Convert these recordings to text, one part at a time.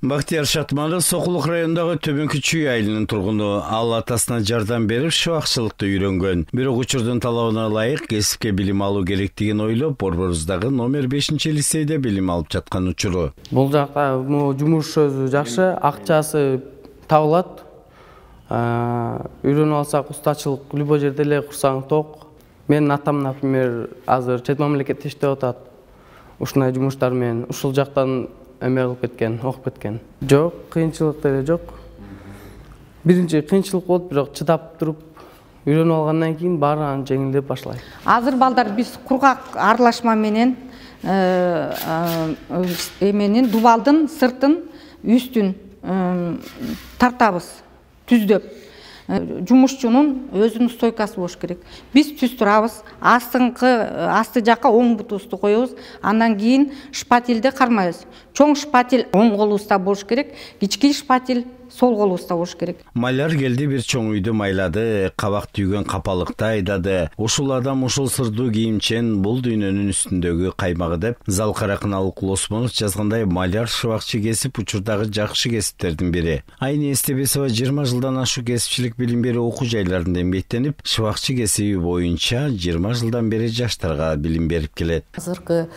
Бактияр Шатманов Сокулук районундагы Төбөнкү Чүй айылынын тургуну. Ал атасына жардам берип шыбакчылыкты үйрөнгөн. Бирок учурдун талабына ылайык кесипке билим алуу керектигин ойлоп, Борборуздагы номер 5-лицейде билим алып жаткан учуру. Бул жакта жумуш өзү жакшы, акчасы табылат. Үйрөнүп алсак устачылык любой жерде эле курсаң ток. Менин атам, например, азыр чет мамлекетте иштеп атат. Ушундай жумуштар менен ушул жактан эме кылып кеткен, окуп кеткен. Жок, кыйынчылык деле жок. Биринчи кыйынчылык болуп, бирок чыдап туруп, үйрөнүп алгандан кийин баары анан жеңилдеп башлайт. Азыр балдар биз кургак аралашма менен эменин дубалдын сыртын, үстүн тартабыз, түздөп. Жумушчунун өзүнүн стойкасы болуш керек. Биз түз турабыз, асты жакка оң бутубузду коебуз, андан кийин шпательди кармайбыз. Чоң шпатель оң колубузда болуш керек, кички шпатель сол колубузда болуш керек. Маляр келди, бир чоң үйдү майлады, кабак түйгөн капалыкты айдады. Ушул адам ушул сырдуу кийимчен бул дүйнөнүн үстүндөгү каймагы деп Залкар Акыналык Осмонов жазгандай, маляр шыбакчы кесип учурдагы жакшы кесиптердин бири. Айни Эстебесова 20 жылдан ашуу кесипчилик билим берүү окуу жайларында эмгектенип, шыбакчы кесиби боюнча 20 жылдан бери жаштарга билим берип келет. Азыркы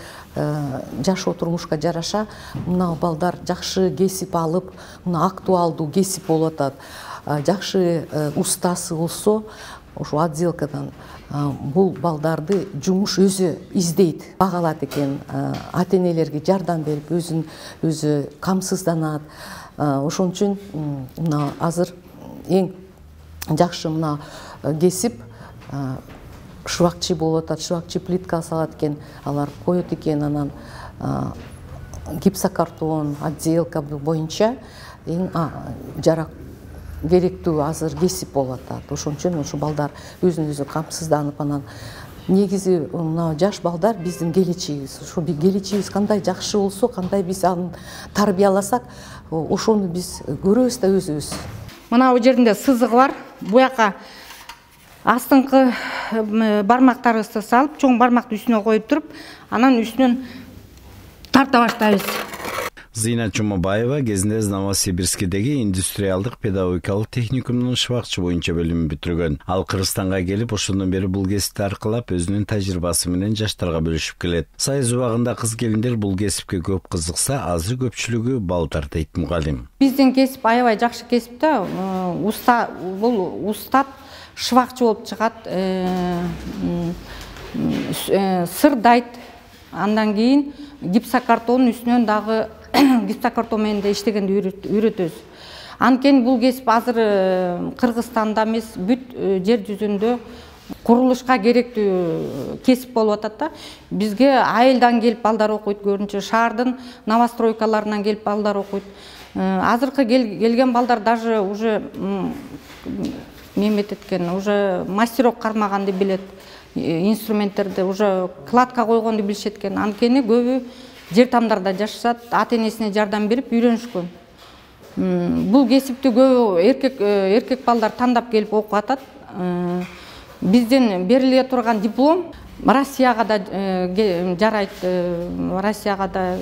жашоо турмушка жараша мына балдар жакшы кесип алып, мына актуалдуу кесип болуп атат. Жакшы устасы болсо, ошо отделкадан бул балдарды жумуш өзү издейт, багалат экен, ата-энелерге жардам берип, өзү камсызданат. Ошон үчүн мына азыр эң жакшы мына кесип шыбакчы болуп атат, шыбакчы плитка салат экен, алар коет экен, анан гипсокартон, отделка боюнча эң жарак керектүү азыр кесип болуп атат. Ошон үчүн ушу балдар өзүн-өзү камсызданып, анан негизи мына жаш балдар биздин келечегибиз. Ошо келечегибиз кандай жакшы болсо, кандай биз аны тарбияласак, ошону биз көрөбүз да өзүбүз. Мына бул жеринде сызыгы бар. Буяка астыңкы бармактарыбызды салып, чоң бармакты үстүнө коюп туруп, анан үстүнөн тарта баштайбыз. Зыйнат Жумабаева кезинде Новосибирскидеги индустриалдык педагогикалык техникумунун шыбакчы боюнча бөлүмүн бүтүргөн. Ал Кыргызстанга келип, ошондон бери бул кесипти аркылап өзүнүн тажрыйбасы менен жаштарга бөлүшүп келет. Сайыз убагында кыз келиндер бул кесипке көп кызыкса, азыр көпчүлүгү балдар дейт мугалим. Биздин кесип аябай жакшы кесип да, бул устат шыбакчы болуп чыгат, сырдайт. Андан кийин гипсокартонун үстүнөн дагы гипсокартон менен да иштегенди үйрөтөбүз. Анткени бул кесип азыр Кыргызстанда эмес, бүт жер жүзүндө курулушка керектүү кесип болуп атат да. Бизге айылдан келип балдар окуйт, көрүнчө шаардын новостройкаларынан келип балдар окуйт. Азыркы келген балдар даже уже уже мастерок кармаганды билет. Инструменттерди уже кладка койгонду билишет экен. Анткени көбү жер тамдарда жашашат, ата-энесине жардам берип үйрөнүшкөн. Бул кесипти көбү эркек балдар тандап келип окуп атат. Бизден бериле турган диплом Россияга да жарайт, Россияга да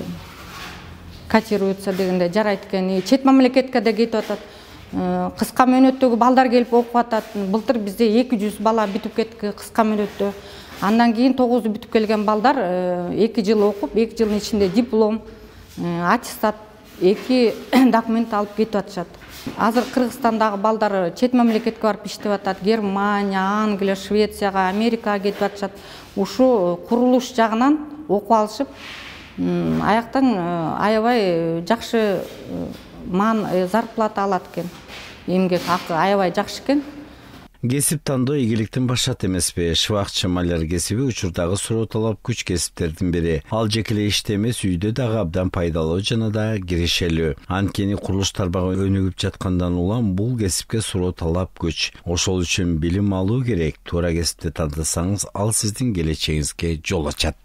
котируется дегенде жарайт экен. Чет мамлекетке да кетип атат. Кыска мөөнөттөгү балдар келип окуп атат. Былтыр бизде 200 бала бүтүп кетти кыска мөөнөттө. Андан кийин 9 бүтүп келген балдар 2 жыл окуп, 2 жылдын ичинде диплом, аттестат, 2 документ алып кетип атышат. Азыр Кыргызстандагы балдар чет мамлекетке барып иштеп атат. Германия, Англия, Швецияга, Америкага кетип атышат. Ушу курулуш жагынан окуп алышып, аяктан аябай жакшы зарплата алат экен. Эмгек акы аябай жакшы экен. Кесип тандоо ийгиликтин башат эмеспи? Шыбакчы маляр кесиби учурдагы суроо талап күч кесиптердин бири. Ал жеке эле иште эмес, үйдө дагы абдан пайдалуу жана да кирешелүү. Анткени курулуш тармагы өнүгүп жаткандан улам бул кесипке суроо талап күч. Ошол үчүн билим алуу керек. Туура кесипти тандасаңыз, ал сиздин келечегиңизге жол ачат.